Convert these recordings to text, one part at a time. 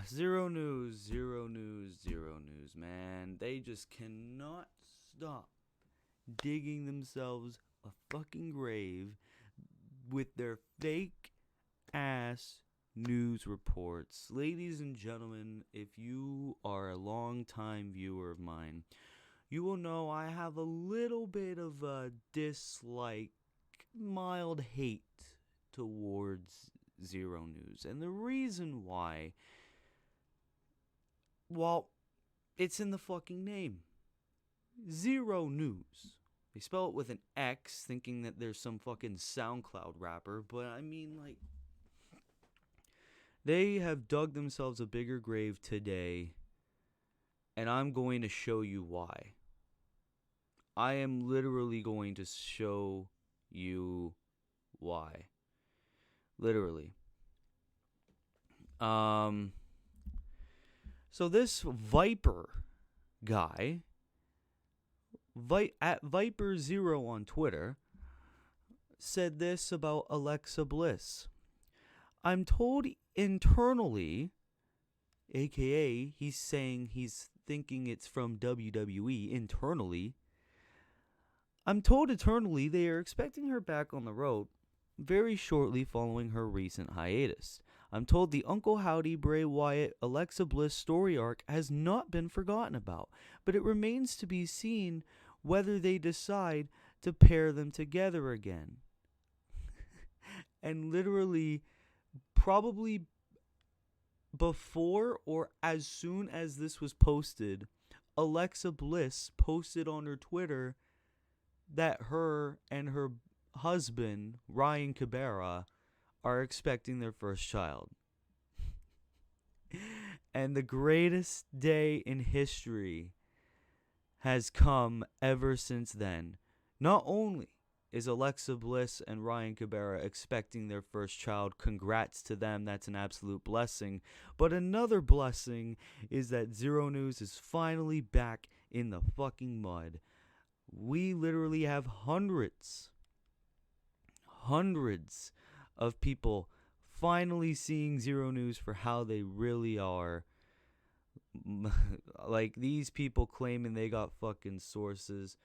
Zero news, zero news, zero news, man. They just cannot stop digging themselves a fucking grave with their fake ass news reports. Ladies and gentlemen, if you are a long-time viewer of mine, you will know I have a little bit of a dislike, mild hate towards Zero News. And the reason why, well, it's in the fucking name. Zero News. They spell it with an X, thinking that there's some fucking SoundCloud rapper, but I mean, like, they have dug themselves a bigger grave today, and I'm going to show you why. I am literally going to show you why. Literally. So this Viper guy, at Viper0 on Twitter, said this about Alexa Bliss. I'm told internally, aka he's saying he's thinking it's from WWE internally. I'm told internally they are expecting her back on the road very shortly following her recent hiatus. I'm told the Uncle Howdy, Bray Wyatt, Alexa Bliss story arc has not been forgotten about, but it remains to be seen whether they decide to pair them together again. And literally, probably before or as soon as this was posted, Alexa Bliss posted on her Twitter that her and her husband, Ryan Cabrera, are expecting their first child. And the greatest day in history has come ever since then. Not only is Alexa Bliss and Ryan Cabrera expecting their first child, congrats to them, that's an absolute blessing, but another blessing is that Zero News is finally back in the fucking mud. We literally have hundreds of people finally seeing Zero News for how they really are. Like, these people claiming they got fucking sources.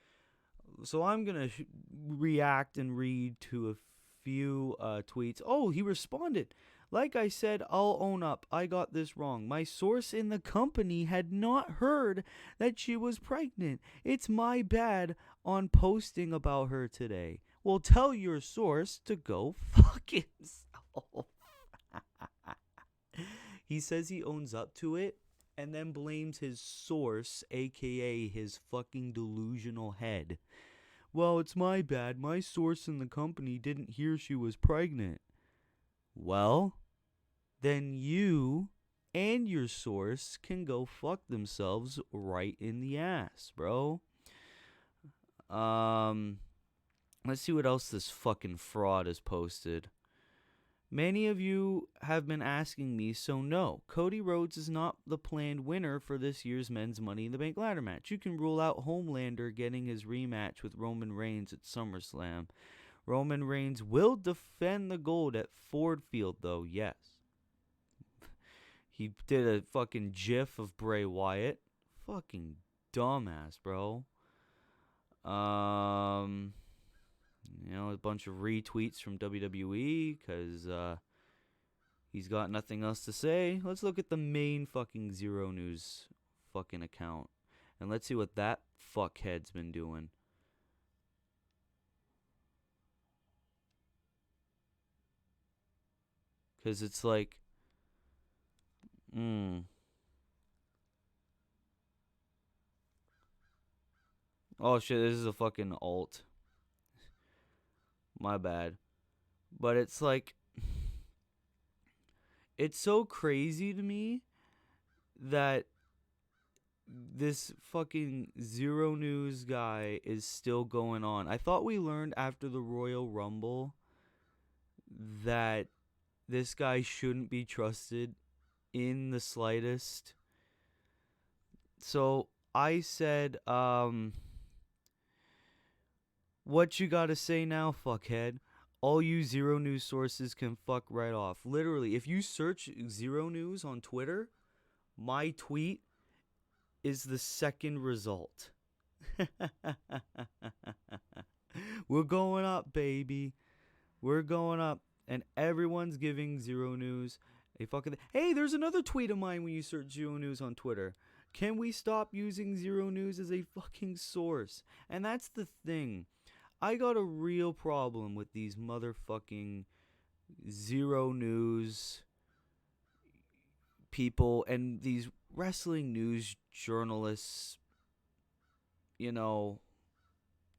So I'm going to react and read to a few tweets. Oh, he responded. Like I said, I'll own up. I got this wrong. My source in the company had not heard that she was pregnant. It's my bad on posting about her today. Well, tell your source to go fuck himself. He says he owns up to it and then blames his source, aka his fucking delusional head. Well, it's my bad. My source in the company didn't hear she was pregnant. Well, then you and your source can go fuck themselves right in the ass, bro. Let's see what else this fucking fraud has posted. Many of you have been asking me, so no, Cody Rhodes is not the planned winner for this year's Men's Money in the Bank ladder match. You can rule out Homelander getting his rematch with Roman Reigns at SummerSlam. Roman Reigns will defend the gold at Ford Field, though, yes. He did a fucking gif of Bray Wyatt. Fucking dumbass, bro. A bunch of retweets from WWE because he's got nothing else to say. Let's look at the main fucking Zero News fucking account and let's see what that fuckhead's been doing. Because it's like, oh shit, this is a fucking alt. My bad. But it's like, it's so crazy to me that this fucking Zero News guy is still going on. I thought we learned after the Royal Rumble that this guy shouldn't be trusted in the slightest. So I said, what you gotta say now, fuckhead? All you Xero News sources can fuck right off. Literally, if you search Xero News on Twitter, my tweet is the second result. We're going up, baby. We're going up. And everyone's giving Xero News a fucking... Hey, there's another tweet of mine when you search Xero News on Twitter. Can we stop using Xero News as a fucking source? And that's the thing. I got a real problem with these motherfucking Xero News people and these wrestling news journalists, you know,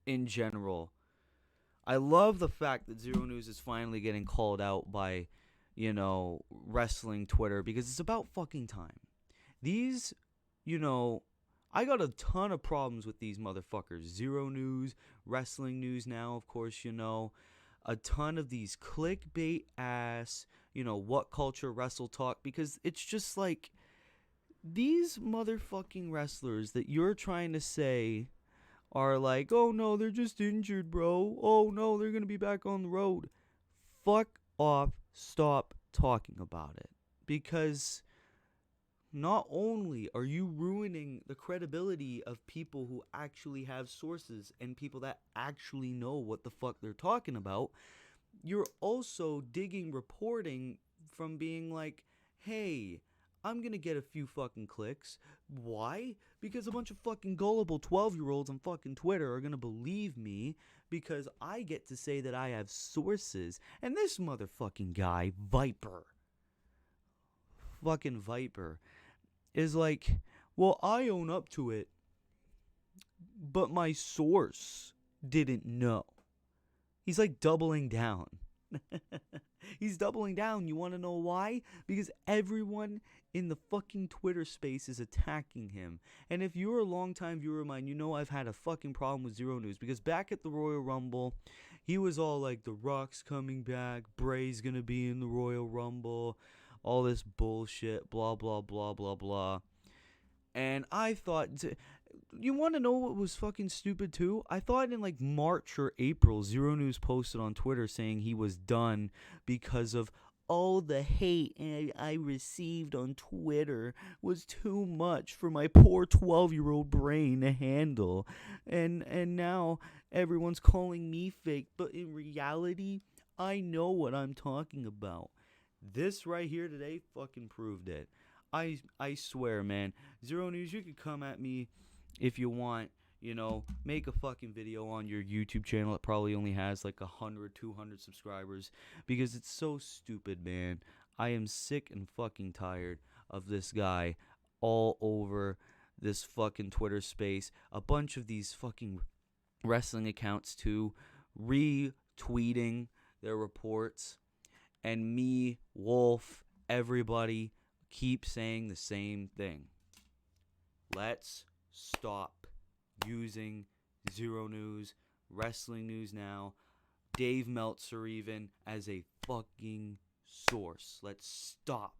in general. I love the fact that Xero News is finally getting called out by, you know, wrestling Twitter, because it's about fucking time. These, you know, I got a ton of problems with these motherfuckers. Xero News, Wrestling News now, of course, you know. A ton of these clickbait ass, you know, what culture wrestle talk, because it's just like, these motherfucking wrestlers that you're trying to say are like, oh no, they're just injured, bro. Oh no, they're going to be back on the road. Fuck off. Stop talking about it. Because not only are you ruining the credibility of people who actually have sources and people that actually know what the fuck they're talking about, you're also digging reporting from being like, hey, I'm going to get a few fucking clicks. Why? Because a bunch of fucking gullible 12-year-olds on fucking Twitter are going to believe me because I get to say that I have sources. And this motherfucking guy, Viper, is like, well, I own up to it, but my source didn't know. He's like doubling down. He's doubling down. You want to know why? Because everyone in the fucking Twitter space is attacking him. And if you're a longtime viewer of mine, you know I've had a fucking problem with Xero News. Because back at the Royal Rumble, he was all like, The Rock's coming back, Bray's gonna be in the Royal Rumble, all this bullshit, blah, blah, blah, blah, blah. And I thought... You want to know what was fucking stupid too? I thought in like March or April, Xero News posted on Twitter saying he was done because of all the hate I received on Twitter was too much for my poor 12-year-old brain to handle. And now everyone's calling me fake, but in reality, I know what I'm talking about. This right here today fucking proved it. I swear, man. Xero News, you could come at me if you want, you know, make a fucking video on your YouTube channel. It probably only has like 100, 200 subscribers because it's so stupid, man. I am sick and fucking tired of this guy all over this fucking Twitter space. A bunch of these fucking wrestling accounts too, retweeting their reports. And me, Wolf, everybody keep saying the same thing. Let's stop using Xero News, Wrestling News Now, Dave Meltzer even, as a fucking source. Let's stop.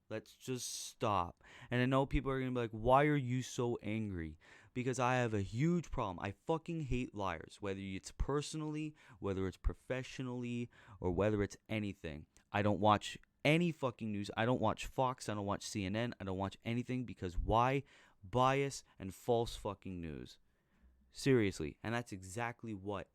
Let's just stop. And I know people are going to be like, why are you so angry? Because I have a huge problem. I fucking hate liars, whether it's personally, whether it's professionally, or whether it's anything. I don't watch any fucking news. I don't watch Fox. I don't watch CNN. I don't watch anything because why? Bias and false fucking news. Seriously. And that's exactly what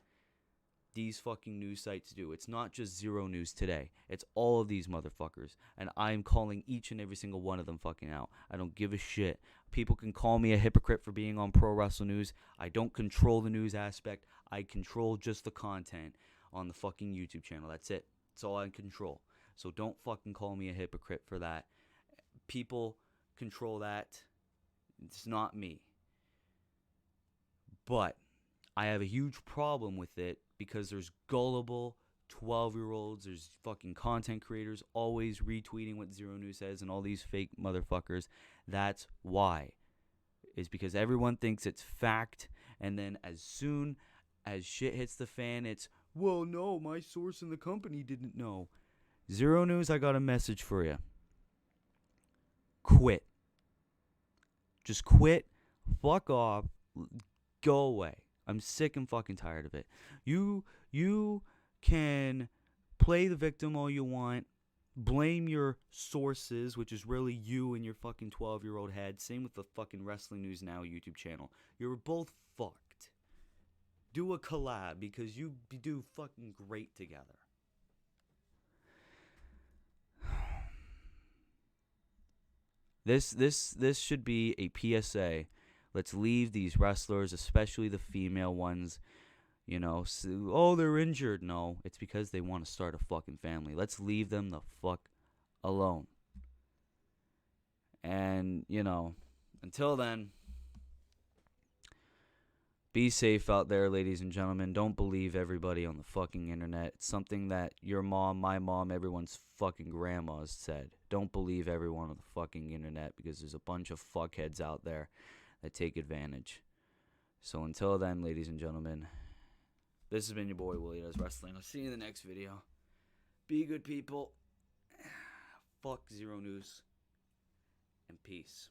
these fucking news sites do. It's not just Xero News Today. It's all of these motherfuckers. And I'm calling each and every single one of them fucking out. I don't give a shit. People can call me a hypocrite for being on Pro Wrestle News. I don't control the news aspect. I control just the content on the fucking YouTube channel. That's it. That's all I control. So don't fucking call me a hypocrite for that. People control that. It's not me. But I have a huge problem with it because there's gullible 12-year-olds, there's fucking content creators always retweeting what Xero News says and all these fake motherfuckers. That's why. Is because everyone thinks it's fact, and then as soon as shit hits the fan, it's, well, no, my source in the company didn't know. Xero News, I got a message for you. Quit. Just quit. Fuck off. Go away. I'm sick and fucking tired of it. You can play the victim all you want, blame your sources, which is really you and your fucking 12-year-old head. Same with the fucking Wrestling News Now YouTube channel. You're both fucked. Do a collab because you do fucking great together. This should be a PSA. Let's leave these wrestlers, especially the female ones, you know, oh, they're injured. No, it's because they want to start a fucking family. Let's leave them the fuck alone. And, you know, until then, be safe out there, ladies and gentlemen. Don't believe everybody on the fucking internet. It's something that your mom, my mom, everyone's fucking grandmas said. Don't believe everyone on the fucking internet because there's a bunch of fuckheads out there that take advantage. So until then, ladies and gentlemen, this has been your boy, Willie Does Wrestling. I'll see you in the next video. Be good people. Fuck Xero News. And peace.